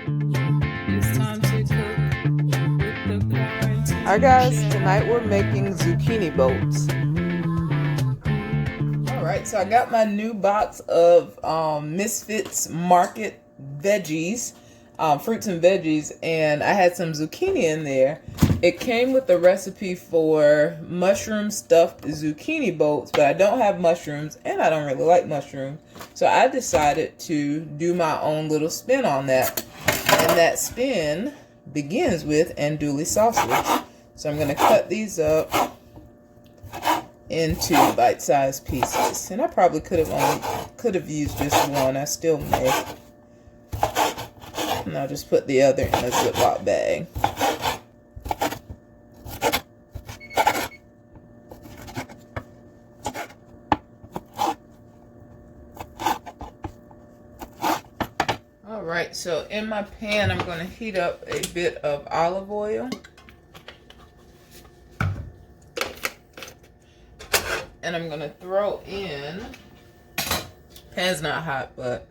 It's time to cook with the quarantine Hi guys, chef. tonight we're making zucchini boats. Alright, so I got my new box of Misfits Market veggies, fruits and veggies, and I had some zucchini in there. It came with the recipe for mushroom stuffed zucchini boats, but I don't have mushrooms and I don't really like mushrooms. So I decided to do my own little spin on that. And that spin begins with andouille sausage. So I'm going to cut these up into bite-sized pieces. And I probably could have used just one. I still may. And I'll just put the other in a Ziploc bag. Alright, so in my pan I'm going to heat up a bit of olive oil. And I'm going to throw in, pan's not hot, but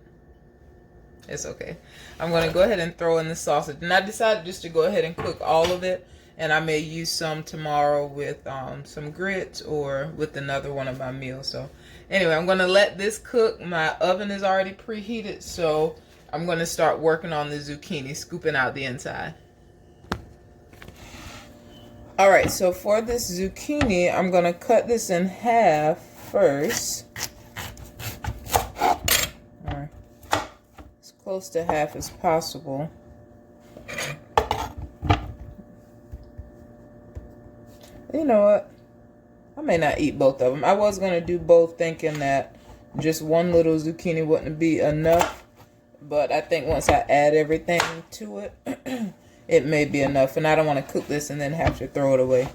it's okay. I'm going to go ahead and throw in the sausage. And I decided just to go ahead and cook all of it. And I may use some tomorrow with some grits or with another one of my meals. So anyway, I'm going to let this cook. My oven is already preheated, so I'm going to start working on the zucchini, scooping out the inside. Alright, so for this zucchini, I'm going to cut this in half first. Or as close to half as possible. You know what? I may not eat both of them. I was going to do both thinking that just one little zucchini wouldn't be enough. But I think once I add everything to it, it may be enough. And I don't want to cook this and then have to throw it away.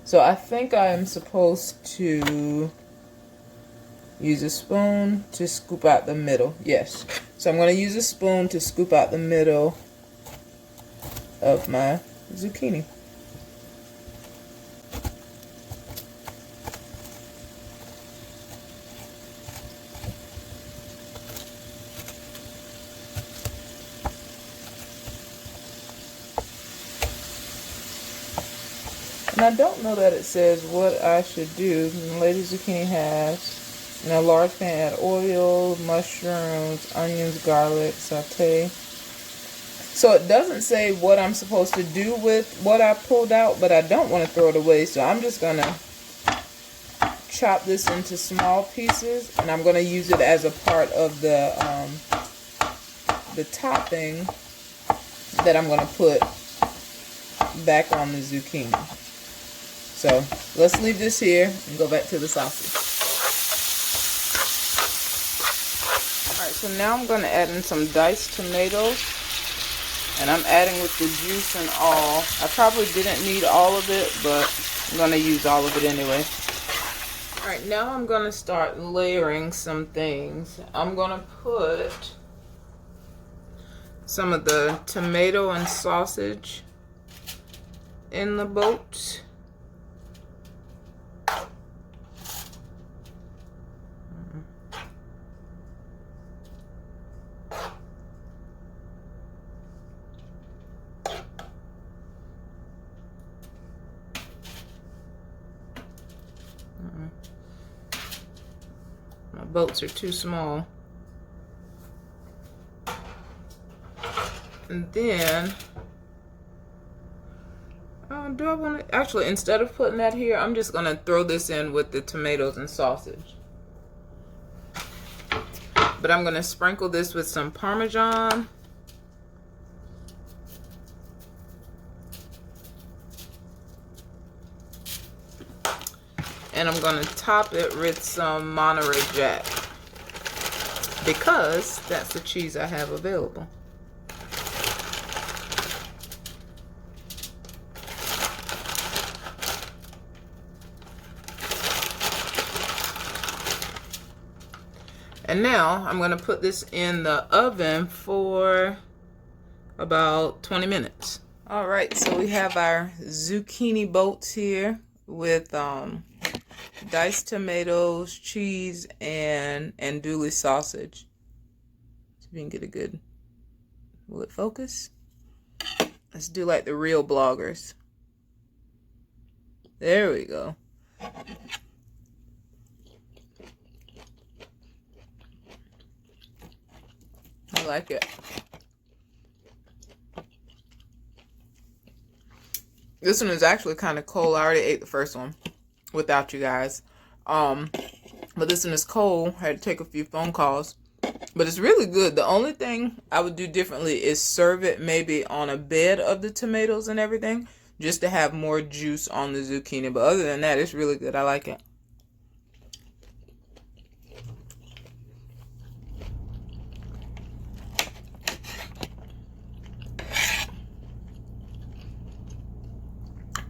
So I think I'm supposed to use a spoon to scoop out the middle. Yes. So I'm going to use a spoon to scoop out the middle of my zucchini. And I don't know that it says what I should do. The Lady Zucchini has, in a large pan, add oil, mushrooms, onions, garlic, saute. So it doesn't say what I'm supposed to do with what I pulled out, but I don't want to throw it away. So I'm just going to chop this into small pieces, and I'm going to use it as a part of the topping that I'm going to put back on the zucchini. So let's leave this here and go back to the sausage. Alright, so now I'm going to add in some diced tomatoes. And I'm adding with the juice and all. I probably didn't need all of it, but I'm going to use all of it anyway. Alright, now I'm going to start layering some things. I'm going to put some of the tomato and sausage in the boat. My boats are too small. And then, do I want to, actually, instead of putting that here, I'm just going to throw this in with the tomatoes and sausage. But I'm going to sprinkle this with some Parmesan. And I'm going to top it with some Monterey Jack, because that's the cheese I have available. And now I'm going to put this in the oven for about 20 minutes. All right, so we have our zucchini boats here with diced tomatoes, cheese, and andouille sausage. So you can get a good Will it focus? Let's do like the real bloggers. There we go. I like it. This one is actually kind of cold. I already ate the first one without you guys. But this one is cold. I had to take a few phone calls. But it's really good. The only thing I would do differently is serve it maybe on a bed of the tomatoes and everything, just to have more juice on the zucchini. But other than that, it's really good. I like it.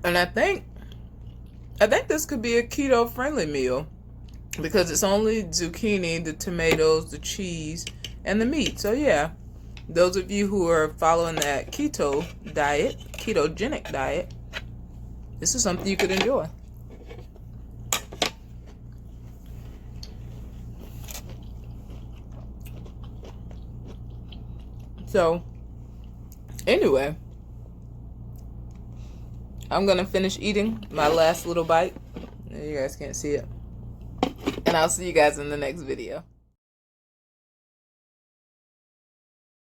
And I think this could be a keto-friendly meal because it's only zucchini, the tomatoes, the cheese, and the meat. So yeah, those of you who are following that ketogenic diet, this is something you could enjoy. So anyway, I'm gonna finish eating my last little bite. You guys can't see it. And I'll see you guys in the next video.